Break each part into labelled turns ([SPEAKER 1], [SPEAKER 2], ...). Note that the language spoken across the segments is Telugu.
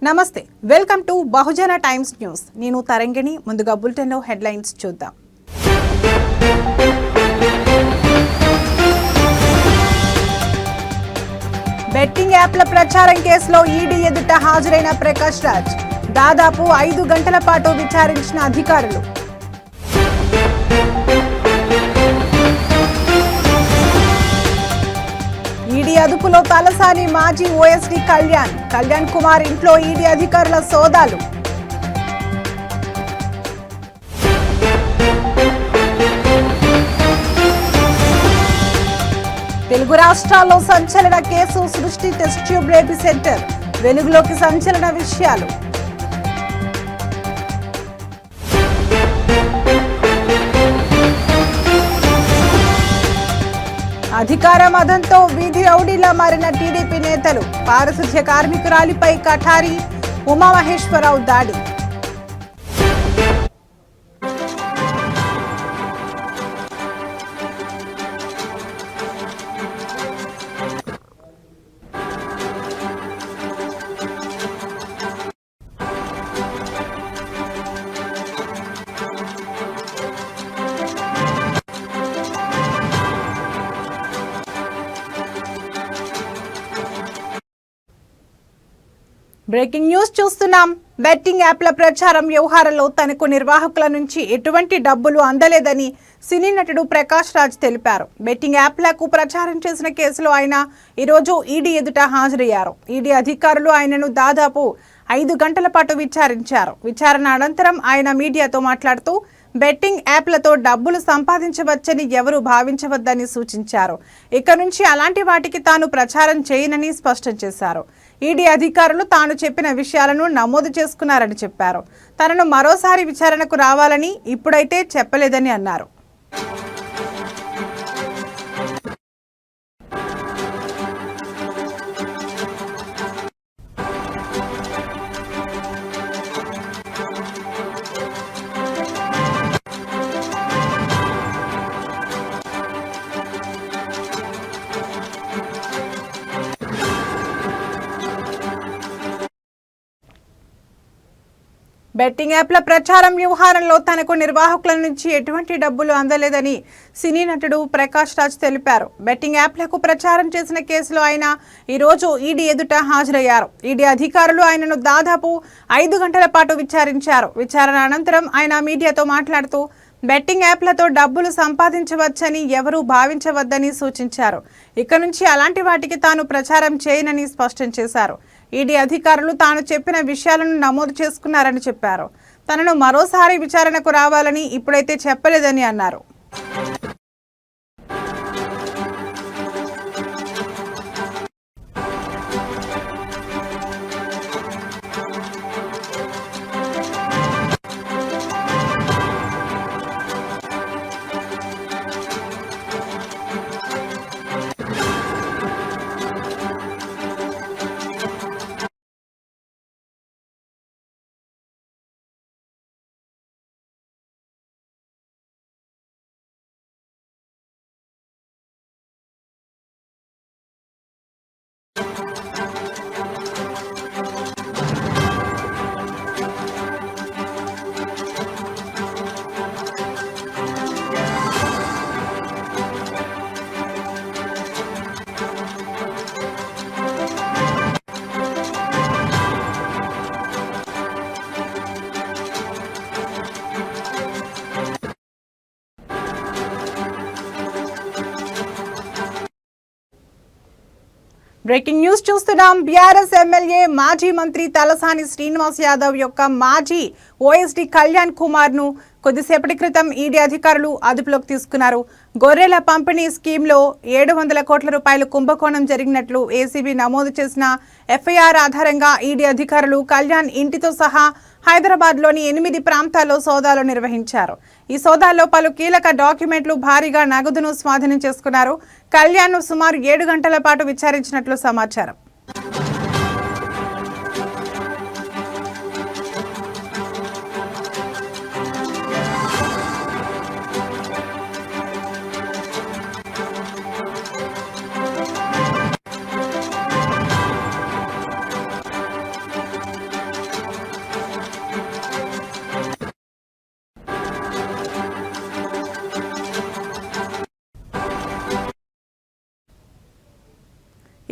[SPEAKER 1] నమస్తే, welcome to Bahujan times news. నేను తరంగిణి. ముందుగా బులెటిన్ లో హెడ్లైన్స్ చూద్దాం. బెట్టింగ్ యాప్ల ప్రచారం కేసులో ఈడీ ఎదుట హాజరైన ప్రకాష్ రాజ్. దాదాపు 5 గంటల పాటు విచారించిన అధికారులు. ఈడీ అదుపులో తలసాని మాజీ ఓఎస్డీ కళ్యాణ్ కుమార్ ఇంట్లో ఈడీ అధికారుల సోదాలు. తెలుగు రాష్ట్రాల్లో సంచలన కేసు సృష్టి టెస్ట్ ట్యూబ్ బేబీ సెంటర్. వెలుగులోకి సంచలన విషయాలు. అధికార మదంతో వీధి రౌడీలా మారిన టీడీపీ నేతలు. పారిశుధ్య కార్మికురాలిపై కఠారి ఉమామహేశ్వరరావు దాడి. బ్రేకింగ్ న్యూస్ చూస్తున్నాం. బెట్టింగ్ యాప్ల ప్రచారం వ్యవహారంలో తనకు నిర్వాహకుల నుంచి ఎటువంటి డబ్బులు అందలేదని సినీ నటుడు ప్రకాష్ రాజ్ తెలిపారు. బెట్టింగ్ యాప్లకు ప్రచారం చేసిన కేసులో ఆయన ఈరోజు ఈడీ ఎదుట హాజరయ్యారు. ఈడీ అధికారులు ఆయనను దాదాపు 5 గంటల పాటు విచారించారు. విచారణ అనంతరం ఆయన మీడియాతో మాట్లాడుతూ బెట్టింగ్ యాప్లతో డబ్బులు సంపాదించవచ్చని ఎవరూ భావించవద్దని సూచించారు. ఇక నుంచి అలాంటి వాటికి తాను ప్రచారం చేయనని స్పష్టం చేశారు. ఈడీ అధికారులు తాను చెప్పిన విషయాలను నమోదు చేసుకున్నారని చెప్పారు. తనను మరోసారి విచారణకు రావాలని ఇప్పుడైతే చెప్పలేదని అన్నారు. బెట్టింగ్ యాప్ల ప్రచారం వ్యవహారంలో తనకు నిర్వాహకుల నుంచి ఎటువంటి డబ్బులు అందలేదని సినీ నటుడు ప్రకాష్ రాజ్ తెలిపారు. బెట్టింగ్ యాప్లకు ప్రచారం చేసిన కేసులో ఆయన ఈరోజు ఈడీ ఎదుట హాజరయ్యారు. ఈడీ అధికారులు ఆయనను దాదాపు 5 గంటల పాటు విచారించారు. విచారణ అనంతరం ఆయన మీడియాతో మాట్లాడుతూ బెట్టింగ్ యాప్లతో డబ్బులు సంపాదించవచ్చని ఎవరూ భావించవద్దని సూచించారు. ఇక నుంచి అలాంటి వాటికి తాను ప్రచారం చేయనని స్పష్టం చేశారు. ఈడీ అధికారులు తాను చెప్పిన విషయాలను నమోదు చేసుకున్నారని చెప్పారు. తనను మరోసారి విచారణకు రావాలని ఇప్పుడైతే చెప్పలేదని అన్నారు. బ్రేకింగ్ న్యూస్ చూస్తున్నాం. బీఆర్ఎస్ ఎమ్మెల్యే మాజీ మంత్రి తలసాని శ్రీనివాస్ యాదవ్ యొక్క మాజీ ఓఎస్డీ కళ్యాణ్ కుమార్ ను కొద్దిసేపటి క్రితం ఈడీ అధికారులు అదుపులోకి తీసుకున్నారు. గొర్రెల పంపిణీ స్కీమ్లో 700 కోట్ల రూపాయలు కుంభకోణం జరిగినట్లు ఏసీబీ నమోదు చేసిన ఎఫ్ఐఆర్ ఆధారంగా ఈడీ అధికారులు కళ్యాణ్ ఇంటితో సహా హైదరాబాద్లోని 8 ప్రాంతాల్లో సోదాలు నిర్వహించారు. ఈ సోదాల్లో పలు కీలక డాక్యుమెంట్లు, భారీగా నగదును స్వాధీనం చేసుకున్నారు. కళ్యాణ్ను సుమారు 7 గంటల పాటు విచారించినట్లు సమాచారం.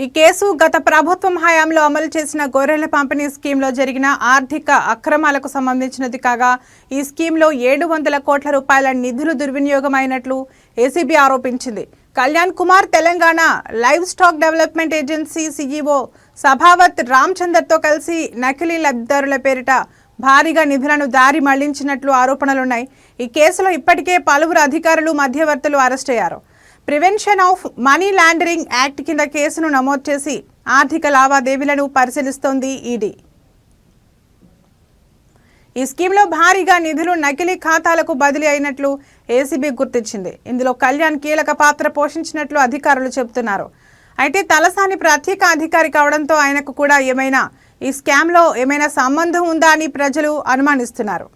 [SPEAKER 1] ఈ కేసు గత ప్రభుత్వం హయాంలో అమలు చేసిన గొర్రెల పంపిణీ స్కీమ్లో జరిగిన ఆర్థిక అక్రమాలకు సంబంధించినది కాగా ఈ స్కీమ్లో 700 కోట్ల రూపాయల నిధులు దుర్వినియోగమైనట్లు ఏసీబీ ఆరోపించింది. Kalyan Kumar Telangana livestock development agency CEO Sabhavat రామచందర్తో కలిసి నకిలీ లబ్ధిదారుల పేరిట భారీగా నిధులను దారి మళ్లించినట్లు ఆరోపణలున్నాయి. ఈ కేసులో ఇప్పటికే పలువురు అధికారులు మధ్యవర్తులు అరెస్టయ్యారు. Prevention of money laundering act కింద కేసును నమోదు చేసి ఆర్థిక లావాదేవీలను పరిశీలిస్తోంది ఈడీ. ఈ స్కీమ్లో భారీగా నిధులు నకిలీ ఖాతాలకు బదిలీ అయినట్లు ఏసీబీ గుర్తించింది. ఇందులో కళ్యాణ్ కీలక పాత్ర పోషించినట్లు అధికారులు చెబుతున్నారు. అయితే తలసాని ప్రత్యేక అధికారి కావడంతో ఆయనకు కూడా ఈ స్కామ్లో ఏమైనా సంబంధం ఉందా అని ప్రజలు అనుమానిస్తున్నారు.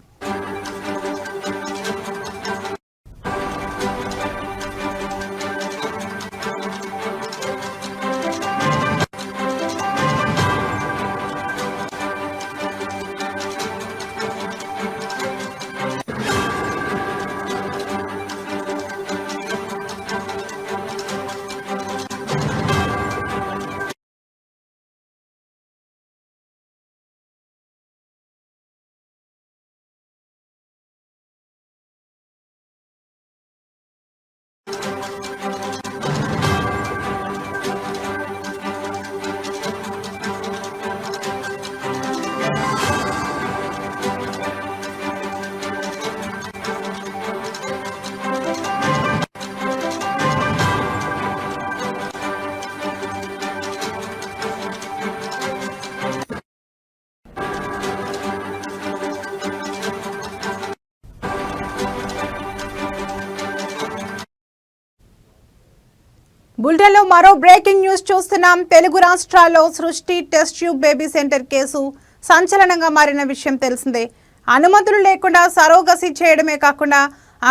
[SPEAKER 1] బులెటిన్లో మరో బ్రేకింగ్ న్యూస్ చూస్తున్నాం. తెలుగు రాష్ట్రాల్లో సృష్టి test tube baby centre case సంచలనంగా మారిన విషయం తెలిసిందే. అనుమతులు లేకుండా సరోగసి చేయడమే కాకుండా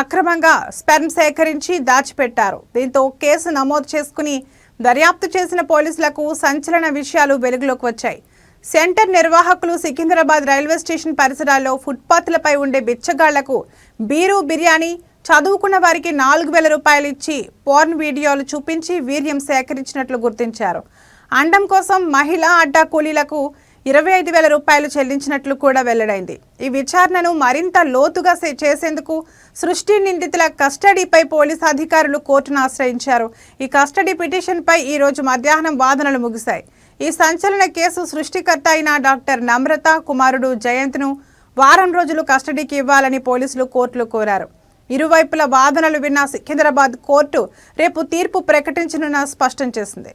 [SPEAKER 1] అక్రమంగా స్పెర్మ్ సేకరించి దాచిపెట్టారు. దీంతో కేసు నమోదు చేసుకుని దర్యాప్తు చేసిన పోలీసులకు సంచలన విషయాలు వెలుగులోకి వచ్చాయి. సెంటర్ నిర్వాహకులు సికింద్రాబాద్ రైల్వే స్టేషన్ పరిసరాల్లో ఫుట్పాత్లపై ఉండే బిచ్చగాళ్లకు బీరు బిర్యానీ, చదువుకున్న వారికి 4,000 రూపాయలు ఇచ్చి పోర్న్ వీడియోలు చూపించి వీర్యం సేకరించినట్లు గుర్తించారు. అండం కోసం మహిళా అడ్డా కూలీలకు 25,000 రూపాయలు చెల్లించినట్లు కూడా వెల్లడైంది. ఈ విచారణను మరింత లోతుగా చేసేందుకు సృష్టి నిందితుల కస్టడీపై పోలీసు అధికారులు కోర్టును ఆశ్రయించారు. ఈ కస్టడీ పిటిషన్పై ఈ రోజు మధ్యాహ్నం వాదనలు ముగిశాయి. ఈ సంచలన కేసు సృష్టికర్త అయిన డాక్టర్ నమ్రత కుమారుడు జయంత్ను వారం రోజులు కస్టడీకి ఇవ్వాలని పోలీసులు కోర్టులో కోరారు. ఇరువైపుల వాదనలు విన్న సికింద్రాబాద్ కోర్టు రేపు తీర్పు ప్రకటించనున్న స్పష్టం చేసింది.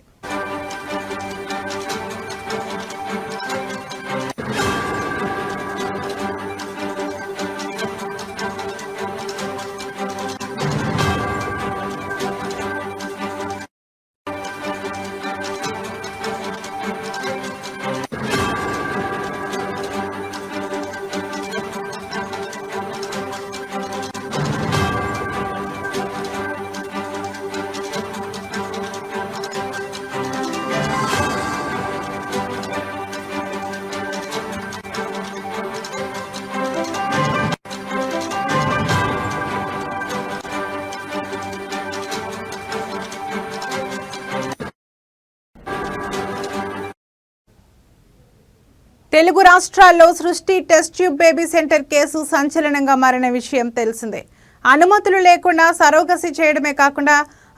[SPEAKER 1] తెలుగు రాష్ట్రాల్లో సృష్టి test tube baby centre case సంచలనంగా మారిన విషయం తెలిసిందే. అనుమతులు లేకుండా సరోగసి చేయడమే కాకుండా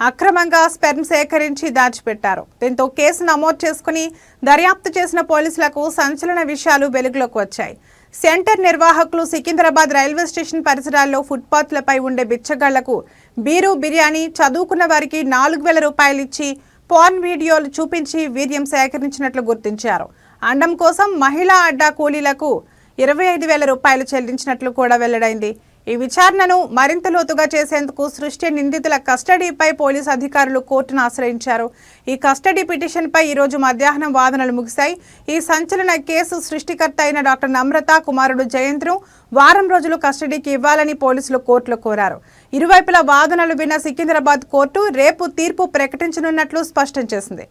[SPEAKER 1] అక్రమంగా స్పెర్మ్ సేకరించి దాచిపెట్టారు. దీంతో కేసు నమోదు చేసుకుని దర్యాప్తు చేసిన పోలీసులకు సంచలన విషయాలు వెలుగులోకి వచ్చాయి. సెంటర్ నిర్వాహకులు సికింద్రాబాద్ రైల్వే స్టేషన్ పరిసరాల్లో ఫుట్పాత్లపై ఉండే బిచ్చగాళ్లకు బీరు బిర్యానీ, చదువుకున్న వారికి 4,000 రూపాయలు ఇచ్చి పోర్న్ వీడియోలు చూపించి వీర్యం సేకరించినట్లు గుర్తించారు. అండం కోసం మహిళా అడ్డా కూలీలకు 25,000 రూపాయలు చెల్లించినట్లు కూడా వెల్లడైంది. ఈ విచారణను మరింత లోతుగా చేసేందుకు సృష్టి నిందితుల కస్టడీపై పోలీసు అధికారులు కోర్టును ఆశ్రయించారు. ఈ కస్టడీ పిటిషన్పై ఈ రోజు మధ్యాహ్నం వాదనలు ముగిశాయి. ఈ సంచలన కేసు సృష్టికర్త అయిన డాక్టర్ నమ్రత కుమారుడు జయంత్ను వారం రోజులు కస్టడీకి ఇవ్వాలని పోలీసులు కోర్టులో కోరారు. ఇరువైపుల వాదనలు విన్న సికింద్రాబాద్ కోర్టు రేపు తీర్పు ప్రకటించనున్నట్లు స్పష్టం చేసింది.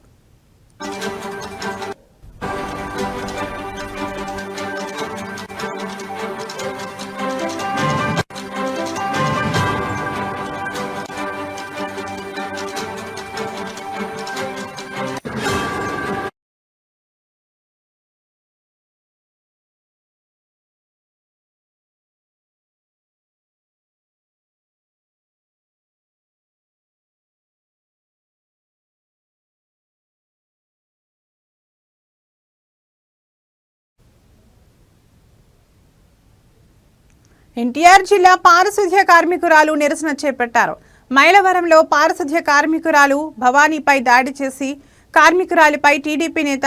[SPEAKER 1] ఎన్టీఆర్ జిల్లా పారిశుధ్య కార్మికురాలు నిరసన చేపట్టారు. మైలవరంలో పారిశుధ్య కార్మికురాలు భవానీపై దాడి చేసి కార్మికురాలిపై టీడీపీ నేత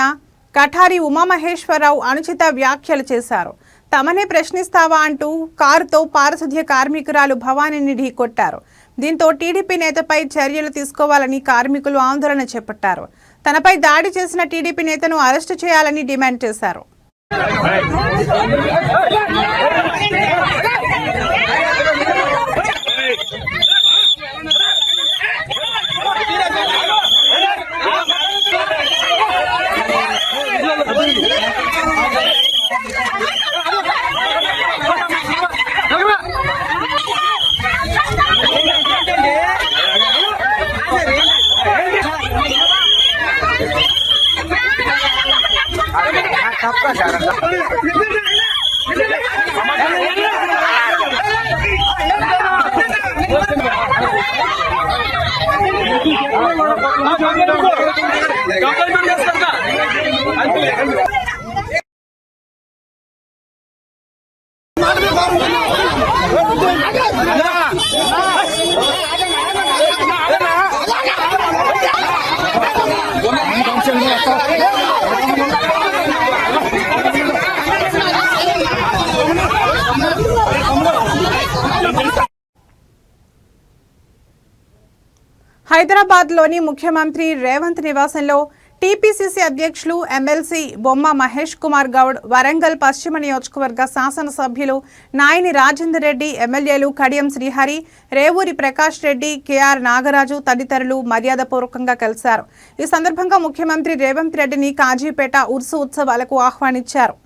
[SPEAKER 1] కఠారి ఉమామహేశ్వరరావు అనుచిత వ్యాఖ్యలు చేశారు. తమనే ప్రశ్నిస్తావా అంటూ కారుతో పారిశుధ్య కార్మికురాలు భవానీని ఢీకొట్టారు. దీంతో టీడీపీ నేతపై చర్యలు తీసుకోవాలని కార్మికులు ఆందోళన చేపట్టారు. తనపై దాడి చేసిన టీడీపీ నేతను అరెస్టు చేయాలని డిమాండ్ చేశారు. హైదరాబాద్లోని ముఖ్యమంత్రి రేవంత్ నివాసంలో టీపీసీసీ అధ్యక్షులు ఎమ్మెల్సీ బొమ్మ మహేష్ కుమార్ గౌడ్, వరంగల్ పశ్చిమ నియోజకవర్గ శాసనసభ్యులు నాయని రాజేందర్ రెడ్డి, ఎమ్మెల్యేలు కడియం శ్రీహరి, రేవూరి ప్రకాష్ రెడ్డి, కేఆర్ నాగరాజు తదితరులు మర్యాదపూర్వకంగా కలిశారు. ఈ సందర్భంగా ముఖ్యమంత్రి రేవంత్ రెడ్డిని కాజీపేట ఉర్సు ఉత్సవాలకు ఆహ్వానించారు.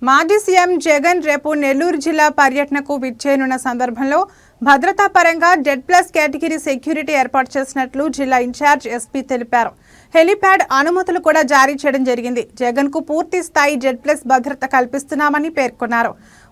[SPEAKER 1] మాజీ సీఎం జగన్ రేపు నెల్లూరు జిల్లా పర్యటనకు విచ్చేయనున్న సందర్భంలో భద్రతా పరంగా Z+ కేటగిరీ సెక్యూరిటీ ఏర్పాటు చేసినట్లు జిల్లా ఇన్ఛార్జ్ ఎస్పీ తెలిపారు. హెలిప్యాడ్ అనుమతులు కూడా జారీ చేయడం జరిగింది. జగన్ కు పూర్తి స్థాయి Z+ భద్రత కల్పిస్తున్నామని పేర్కొన్నారు.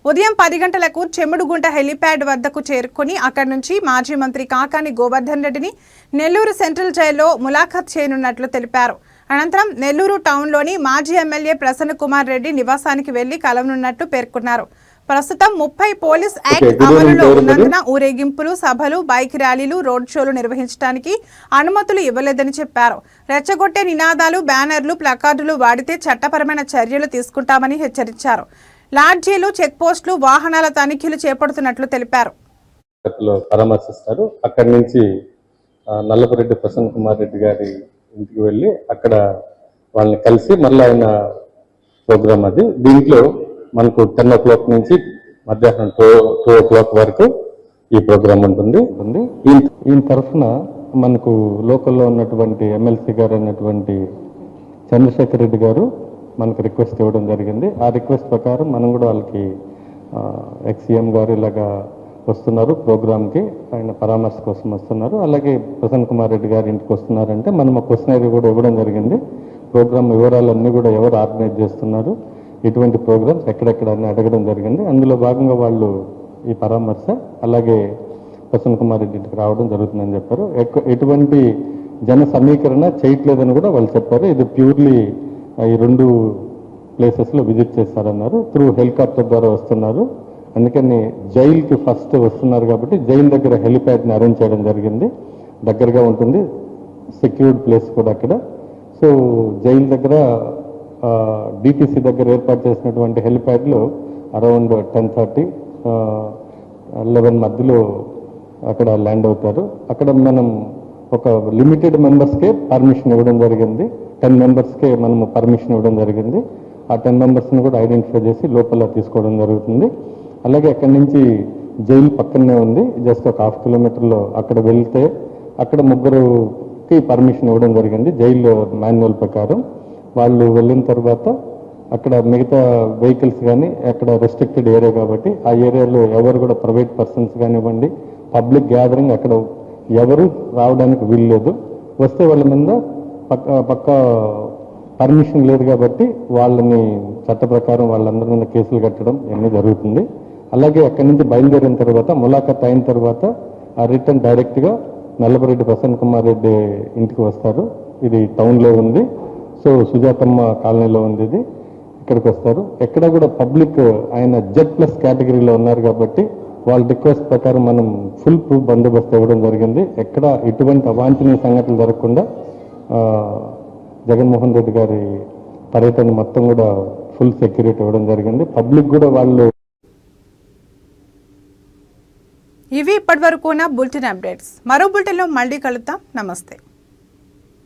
[SPEAKER 1] ఉదయం 10 గంటలకు చెముడుగుంట హెలిప్యాడ్ వద్దకు చేరుకుని అక్కడి నుంచి మాజీ మంత్రి కాకాని గోవర్ధన్ రెడ్డిని నెల్లూరు సెంట్రల్ జైల్లో ములాఖత్ చేయనున్నట్లు తెలిపారు. అనంతరం నెల్లూరు టౌన్లోని మాజీ ఎమ్మెల్యే ప్రసన్న కుమార్ రెడ్డి నివాసానికి వెళ్లి కలవనున్నట్టు పేర్కొన్నారు. ప్రస్తుతం 30 పోలీస్ యాక్ట్ అమలులో ఉన్నందున ఊరేగింపులు, సభలు, బైక్ ర్యాలీలు, రోడ్ షోలు నిర్వహించడానికి అనుమతులు ఇవ్వలేదని చెప్పారు. రెచ్చగొట్టే నినాదాలు, బ్యానర్లు, ప్లకార్డులు వాడితే చట్టపరమైన చర్యలు తీసుకుంటామని హెచ్చరించారు. లాడ్జీలు, చెక్ పోస్టులు, వాహనాల తనిఖీలు చేపడుతున్నట్లు తెలిపారు.
[SPEAKER 2] పరామర్శిస్తారు. అక్కడి నుంచి నల్లపురెడ్డి ప్రసన్న కుమార్ రెడ్డి గారి ఇంటికి వెళ్ళి అక్కడ వాళ్ళని కలిసి మళ్ళీ ఆయన ప్రోగ్రామ్ అది. దీంట్లో మనకు 10 o'clock నుంచి మధ్యాహ్నం 2 o'clock వరకు ఈ ప్రోగ్రామ్ ఉంటుంది. ఈయన తరఫున మనకు లోకల్లో ఉన్నటువంటి ఎమ్మెల్సీ గారు అయినటువంటి చంద్రశేఖర్ రెడ్డి గారు మనకు రిక్వెస్ట్ ఇవ్వడం జరిగింది. ఆ రిక్వెస్ట్ ప్రకారం మనం కూడా వాళ్ళకి ఎక్స్సీఎం గారు ఇలాగా వస్తున్నారు ప్రోగ్రామ్కి, ఆయన పరామర్శ కోసం వస్తున్నారు, అలాగే ప్రసన్న కుమార్ రెడ్డి గారి ఇంటికి వస్తున్నారంటే మనం ఒక క్వశ్చనరీ కూడా ఇవ్వడం జరిగింది. ప్రోగ్రామ్ వివరాలన్నీ కూడా ఎవరు ఆర్గనైజ్ చేస్తున్నారు, ఇటువంటి ప్రోగ్రామ్స్ ఎక్కడెక్కడ అని అడగడం జరిగింది. అందులో భాగంగా వాళ్ళు ఈ పరామర్శ అలాగే ప్రసన్న కుమార్ రెడ్డి ఇంటికి రావడం జరుగుతుందని చెప్పారు. ఎటువంటి జన సమీకరణ చేయట్లేదని కూడా వాళ్ళు చెప్పారు. ఇది ప్యూర్లీ ఈ 2 ప్లేసెస్లో విజిట్ చేస్తారన్నారు. త్రూ హెలికాప్టర్ ద్వారా వస్తున్నారు. అందుకని జైలుకి ఫస్ట్ వస్తున్నారు కాబట్టి జైలు దగ్గర హెలిప్యాడ్ని అరేంజ్ చేయడం జరిగింది. దగ్గరగా ఉంటుంది, సెక్యూర్డ్ ప్లేస్ కూడా అక్కడ. సో జైలు దగ్గర డిపిసి దగ్గర ఏర్పాటు చేసినటువంటి హెలిప్యాడ్లో అరౌండ్ 10:30, 11 మధ్యలో అక్కడ ల్యాండ్ అవుతారు. అక్కడ మనం ఒక లిమిటెడ్ మెంబర్స్కే పర్మిషన్ ఇవ్వడం జరిగింది. 10 మెంబర్స్కే మనము పర్మిషన్ ఇవ్వడం జరిగింది. ఆ 10 మెంబర్స్ని కూడా ఐడెంటిఫై చేసి లోపల తీసుకోవడం జరుగుతుంది. అలాగే అక్కడి నుంచి జైలు పక్కనే ఉంది, జస్ట్ ఒక 1/2 కిలోమీటర్లో. అక్కడ వెళ్తే అక్కడ 3కి పర్మిషన్ ఇవ్వడం జరిగింది జైలు మాన్యువల్ ప్రకారం. వాళ్ళు వెళ్ళిన తర్వాత అక్కడ మిగతా వెహికల్స్ కానీ అక్కడ రెస్ట్రిక్టెడ్ ఏరియా కాబట్టి ఆ ఏరియాలో ఎవరు కూడా ప్రైవేట్ పర్సన్స్ కానివ్వండి, పబ్లిక్ గ్యాదరింగ్ అక్కడ ఎవరు రావడానికి వీల్లేదు. వస్తే వాళ్ళ మీద పక్క పర్మిషన్ లేదు కాబట్టి వాళ్ళని చట్ట ప్రకారం వాళ్ళందరి మీద కేసులు కట్టడం ఇవన్నీ జరుగుతుంది. అలాగే అక్కడి నుంచి బయలుదేరిన తర్వాత ములాఖత్ అయిన తర్వాత ఆ రిటర్న్ డైరెక్ట్గా నల్లపరెడ్డి ప్రసన్న కుమార్ రెడ్డి ఇంటికి వస్తారు. ఇది టౌన్లో ఉంది, సో సుజాతమ్మ కాలనీలో ఉంది. ఇది ఇక్కడికి వస్తారు. ఎక్కడ కూడా పబ్లిక్ ఆయన Z+ కేటగిరీలో ఉన్నారు కాబట్టి వాళ్ళ రిక్వెస్ట్ ప్రకారం మనం ఫుల్ ప్రూఫ్ బందోబస్తు ఇవ్వడం జరిగింది. ఎక్కడ ఎటువంటి అవాంఛనీయ సంఘటనలు జరగకుండా జగన్మోహన్ రెడ్డి గారి పర్యటన మొత్తం కూడా ఫుల్ సెక్యూరిటీ ఇవ్వడం జరిగింది. పబ్లిక్ కూడా వాళ్ళు.
[SPEAKER 1] ఇవి ఇప్పటివరకు ఉన్న బులెటిన్ అప్డేట్స్. మరో బులెటిన్లో మళ్ళీ కలుద్దాం. నమస్తే.